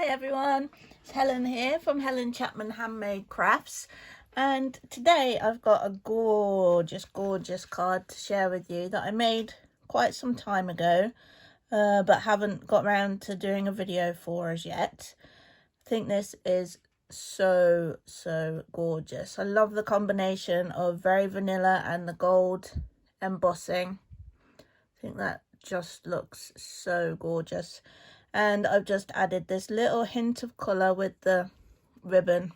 Hi everyone, it's Helen here from Helen Chapman Handmade Crafts, and today I've got a gorgeous card to share with you that I made quite some time ago but haven't got around to doing a video for as yet. I think this is so gorgeous. I love the combination of very vanilla and the gold embossing. I think that just looks so gorgeous. And I've just added this little hint of colour with the ribbon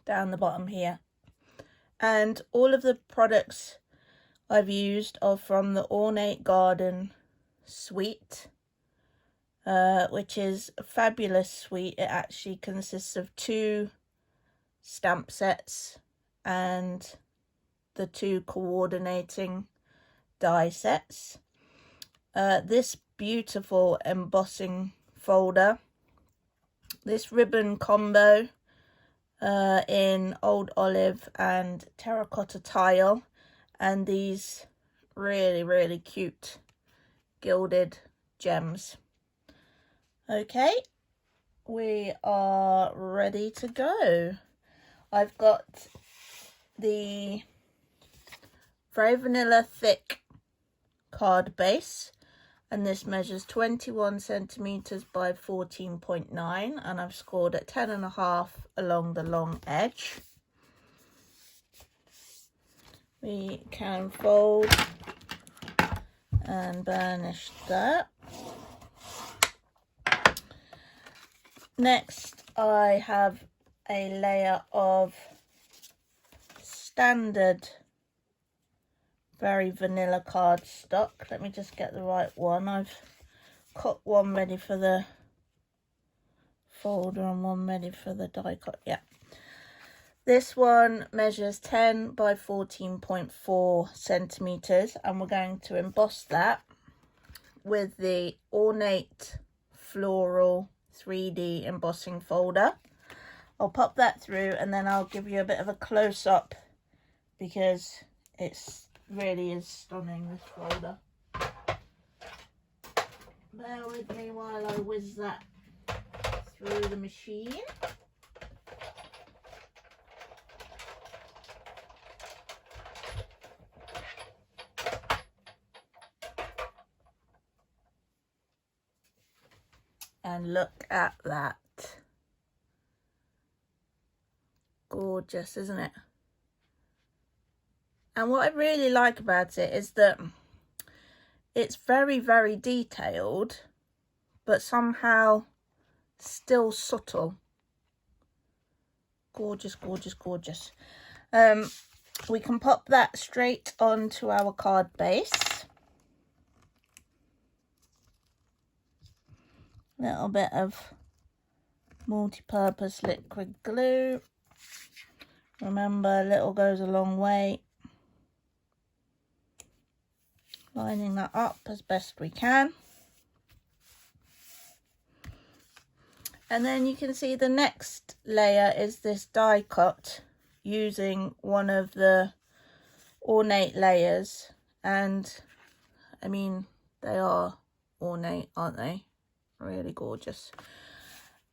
down the bottom here. And all of the products I've used are from the Ornate Garden Suite, which is a fabulous suite. It actually consists of 2 stamp sets and the 2 coordinating die sets. This beautiful embossing folder, this ribbon combo in old olive and terracotta tile, and these really cute gilded gems. Okay, we are ready to go. I've got the very vanilla thick card base, and this measures 21 centimeters by 14.9, and I've scored at 10.5 along the long edge. We can fold and burnish that. Next, I have a layer of standard very vanilla cardstock. Let me just get the right one. I've got one ready for the folder and one ready for the die cut. Yeah, this one measures 10 by 14.4 centimeters, and we're going to emboss that with the Ornate Floral 3D embossing folder. I'll pop that through and then I'll give you a bit of a close-up because it's really is stunning, this folder. Bear with me while I whiz that through the machine. And look at that. Gorgeous, isn't it? And what I really like about it is that it's very detailed, but somehow still subtle. Gorgeous. We can pop that straight onto our card base. Little bit of multi-purpose liquid glue. Remember, little goes a long way. Lining that up as best we can. And then you can see the next layer is this die cut using one of the ornate layers. And I mean, they are ornate, aren't they? Really gorgeous.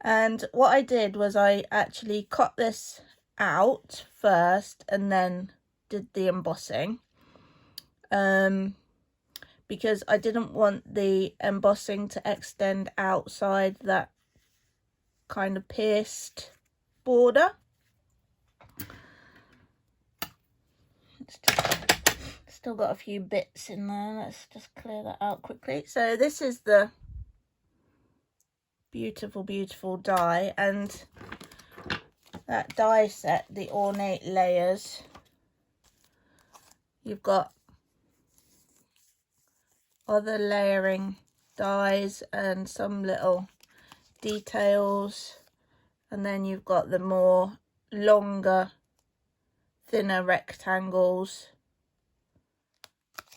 And what I did was I actually cut this out first and then did the embossing. Because I didn't want the embossing to extend outside that kind of pierced border. Still got a few bits in there. Let's just clear that out quickly. So this is the beautiful die, and that die set, the ornate layers, you've got other layering dies and some little details, and then you've got the more longer, thinner rectangles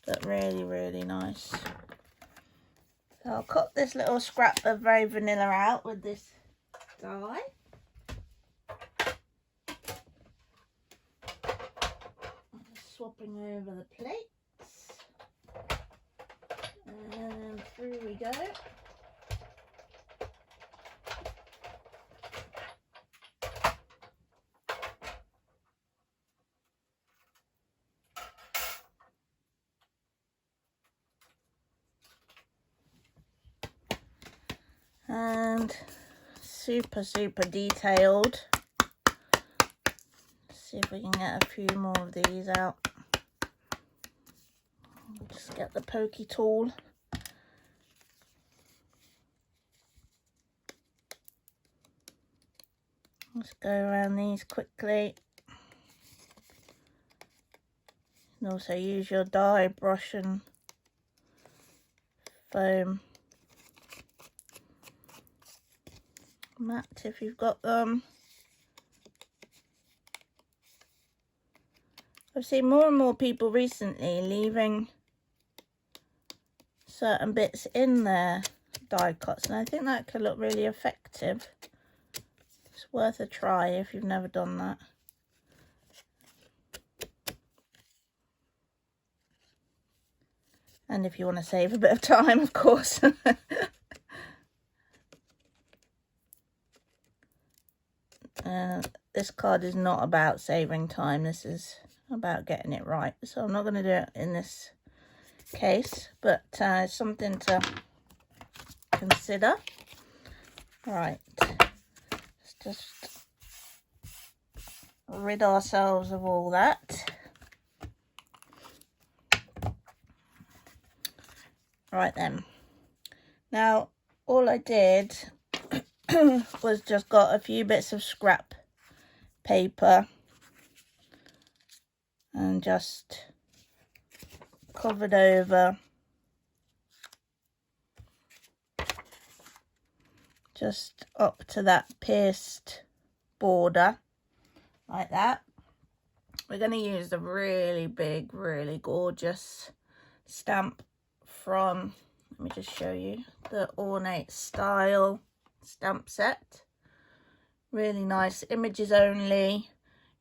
that really nice. So I'll cut this little scrap of very vanilla out with this die. Just swapping over the plates. And through we go. and super detailed. Let's see if we can get a few more of these out. Just get the pokey tool. Let's go around these quickly. You can also use your die brush and foam mat if you've got them. I've seen more and more people recently leaving certain bits in their die cuts, and I think that could look really effective. It's worth a try if you've never done that. And if you want to save a bit of time, of course. This card is not about saving time. This is about getting it right. So I'm not going to do it in this case, but it's something to consider. Right. Let's just rid ourselves of all that. Right then. Now, all I did was just got a few bits of scrap paper and just covered over just up to that pierced border like that. We're going to use the really big, really gorgeous stamp from, let me just show you, the Ornate Style stamp set. Really nice, images only.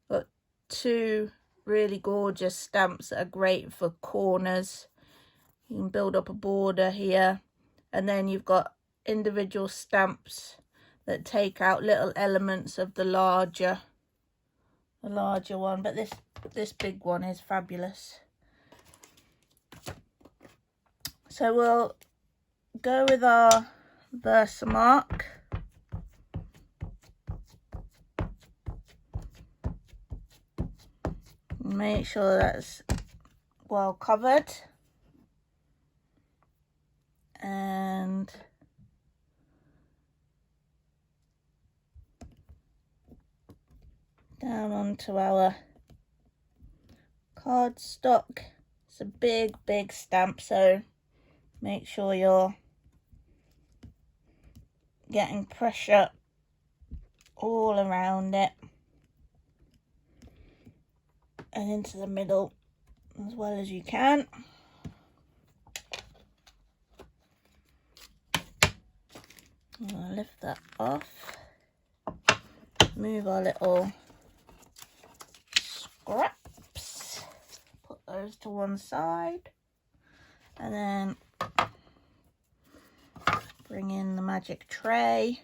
Got two really gorgeous stamps that are great for corners. You can build up a border here, and then you've got individual stamps that take out little elements of the larger one, but this big one is fabulous. So we'll go with our Versamark. Make sure that's well covered, and down onto our cardstock. It's a big stamp, so make sure you're getting pressure all around it and into the middle as well as you can. I'll lift that off, move our little scraps, put those to one side, and then bring in the magic tray.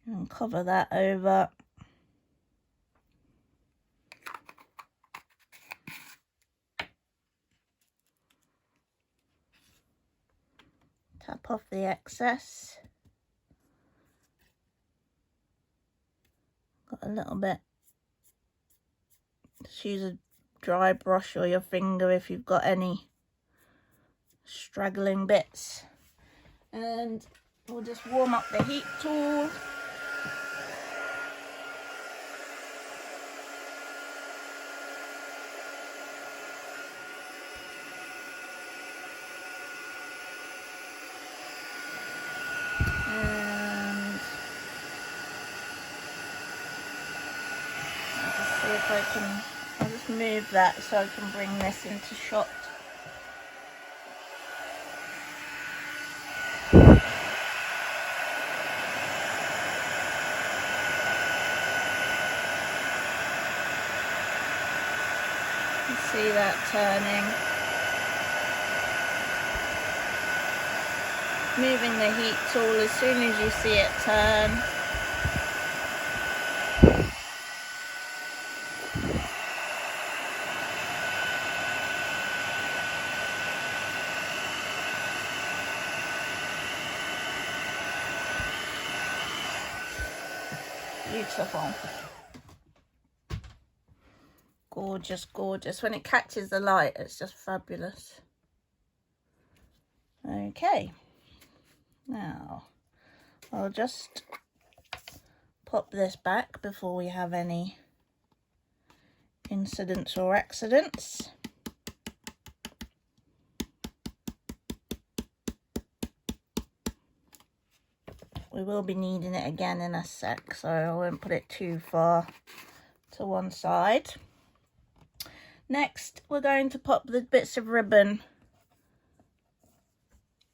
And cover that over. Tap off the excess. Got a little bit. Just use a dry brush or your finger if you've got any straggling bits. And we'll just warm up the heat tool. I'll just move that so I can bring this into shot. You see that turning. Moving the heat tool as soon as you see it turn. Beautiful. Gorgeous, gorgeous. When it catches the light, it's just fabulous. Okay, now I'll just pop this back before we have any incidents or accidents. We will be needing it again in a sec, so I won't put it too far to one side. Next, we're going to pop the bits of ribbon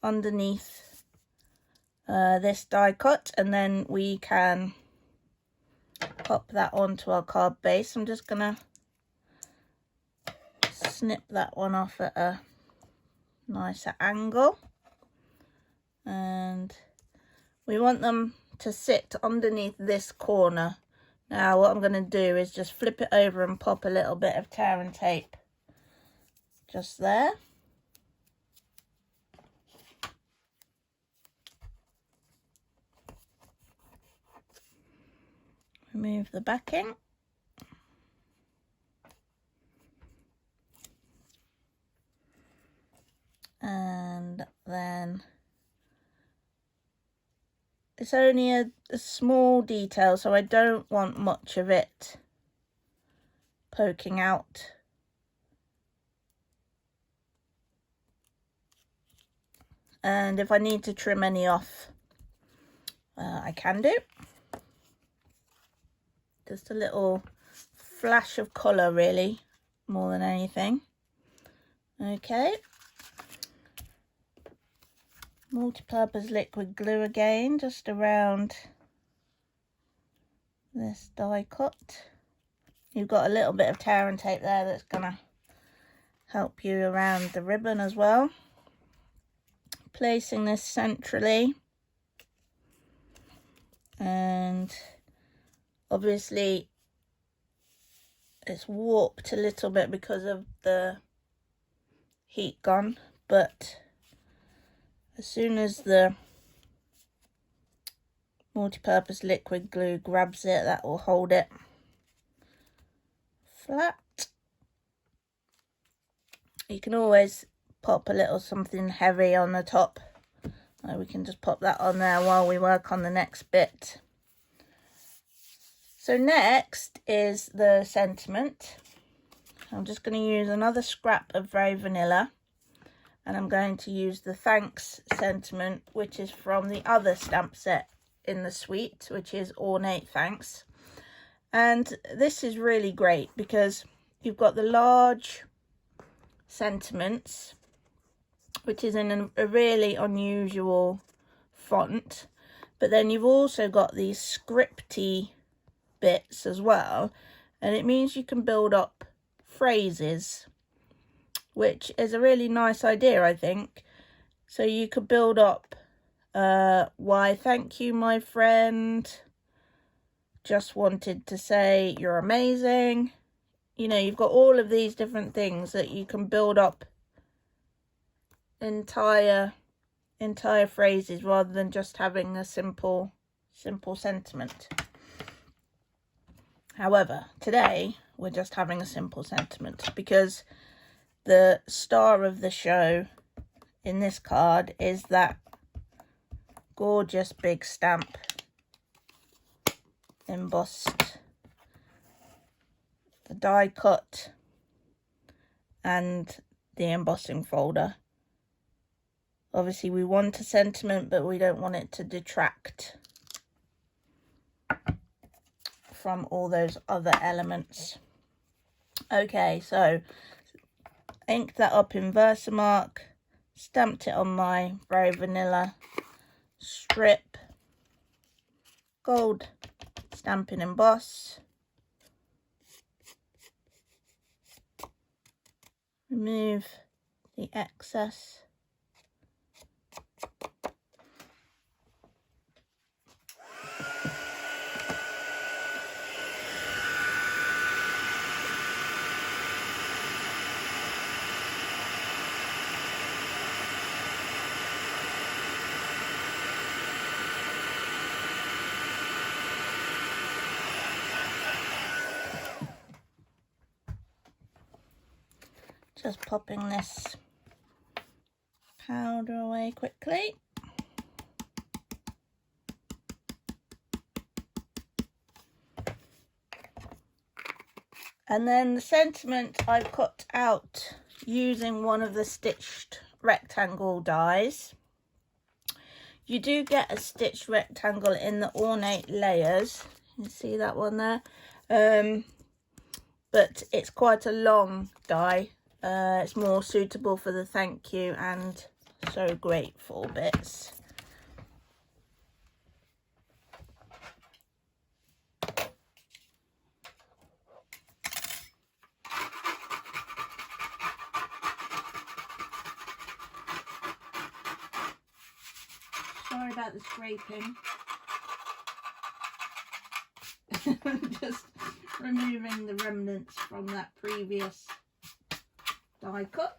underneath this die cut, and then we can pop that onto our card base. I'm just gonna snip that one off at a nicer angle, and we want them to sit underneath this corner. Now what I'm going to do is just flip it over and pop a little bit of tear and tape just there. Remove the backing. And then it's only a small detail, so I don't want much of it poking out. And if I need to trim any off, I can do. Just a little flash of colour, really, more than anything. Okay. Multi-purpose liquid glue again, just around this die cut. You've got a little bit of tear and tape there that's gonna help you around the ribbon as well. Placing this centrally, and obviously it's warped a little bit because of the heat gun, but as soon as the multi-purpose liquid glue grabs it, that will hold it flat. You can always pop a little something heavy on the top. We can just pop that on there while we work on the next bit. So next is the sentiment. I'm just going to use another scrap of Very Vanilla, and I'm going to use the Thanks sentiment, which is from the other stamp set in the suite, which is Ornate Thanks. And this is really great because you've got the large sentiments, which is in a really unusual font, but then you've also got these scripty bits as well, and it means you can build up phrases, which is a really nice idea, I think. So you could build up why thank you my friend, just wanted to say you're amazing. You know, you've got all of these different things that you can build up entire phrases rather than just having a simple sentiment. However, today we're just having a simple sentiment because the star of the show in this card is that gorgeous big stamp embossed, the die cut and the embossing folder. Obviously we want a sentiment, but we don't want it to detract from all those other elements. Okay, so inked that up in Versamark, stamped it on my Very Vanilla strip, gold Stampin' Emboss, remove the excess, Just popping this powder away quickly. And then the sentiment I've cut out using one of the stitched rectangle dies. You do get a stitched rectangle in the ornate layers. You see that one there? But it's quite a long die. It's more suitable for the thank you and so grateful bits. Sorry about the scraping. Just removing the remnants from that previous die cut.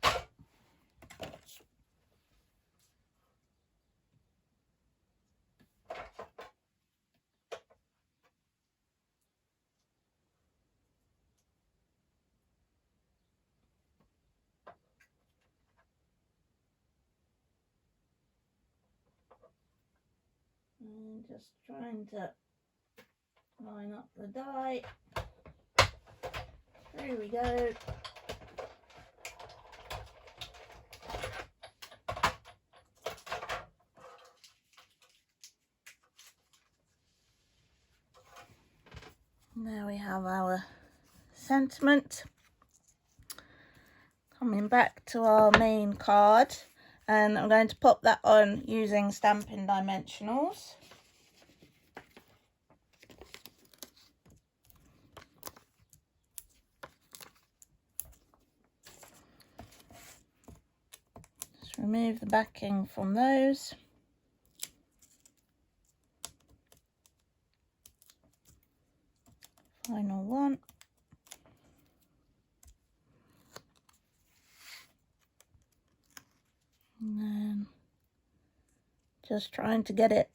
And just trying to line up the die. There we go. There we have our sentiment. Coming back to our main card, and I'm going to pop that on using Stampin' Dimensionals. Just remove the backing from those. Final one. And then just trying to get it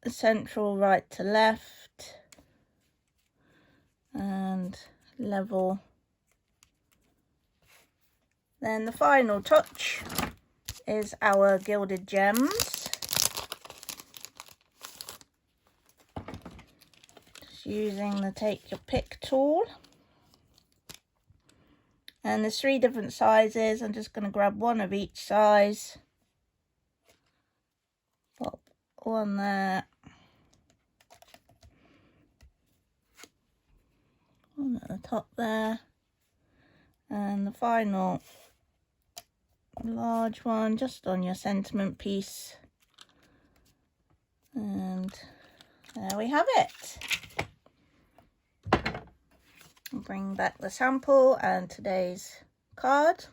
central right to left and level. Then the final touch is our gilded gems. Just using the take your pick tool. And there's 3 different sizes. I'm just going to grab one of each size. Pop one there. One at the top there. And the final large one just on your sentiment piece. And there we have it. I'll bring back the sample and today's card.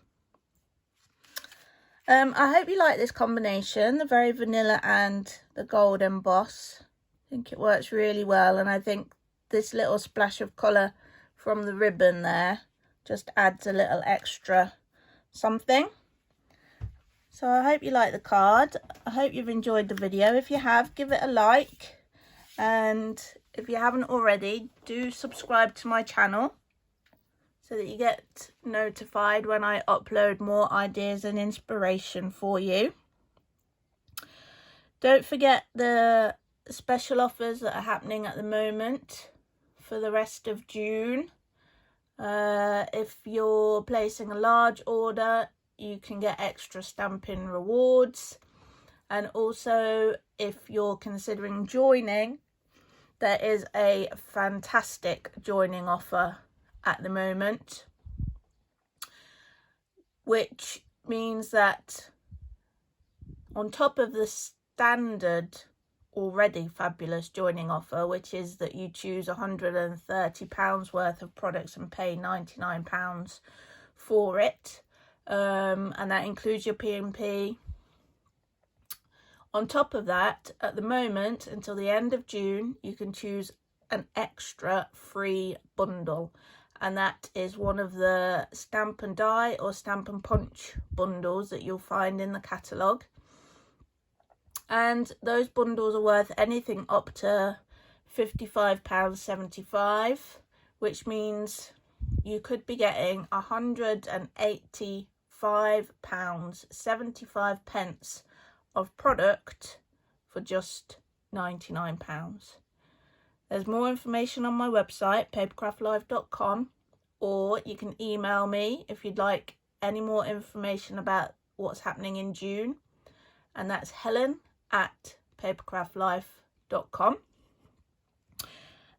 I hope you like this combination, the very vanilla and the gold emboss. I think it works really well, and I think this little splash of colour from the ribbon there just adds a little extra something. So I hope you like the card. I hope you've enjoyed the video. If you have, give it a like, and if you haven't already, do subscribe to my channel so that you get notified when I upload more ideas and inspiration for you. Don't forget the special offers that are happening at the moment for the rest of June. If you're placing a large order, you can get extra Stampin' rewards. And also, if you're considering joining, there is a fantastic joining offer at the moment, which means that on top of the standard already fabulous joining offer, which is that you choose £130 worth of products and pay £99 for it, and that includes your P&P. On top of that, at the moment, until the end of June, you can choose an extra free bundle, and that is one of the Stamp and Die or Stamp and Punch bundles that you'll find in the catalogue. And those bundles are worth anything up to £55.75, which means you could be getting 180 £5.75 of product for just £99. There's more information on my website, papercraftlive.com, or you can email me if you'd like any more information about what's happening in June, and that's helen@papercraftlive.com.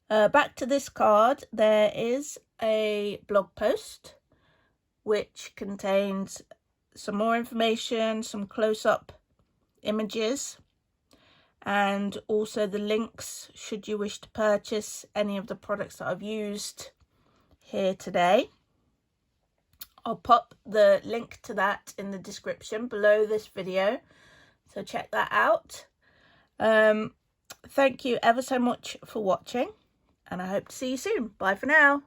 Back to this card, there is a blog post which contains some more information, some close-up images, and also the links should you wish to purchase any of the products that I've used here today. I'll pop the link to that in the description below this video, so check that out. Thank you ever so much for watching, and I hope to see you soon. Bye for now.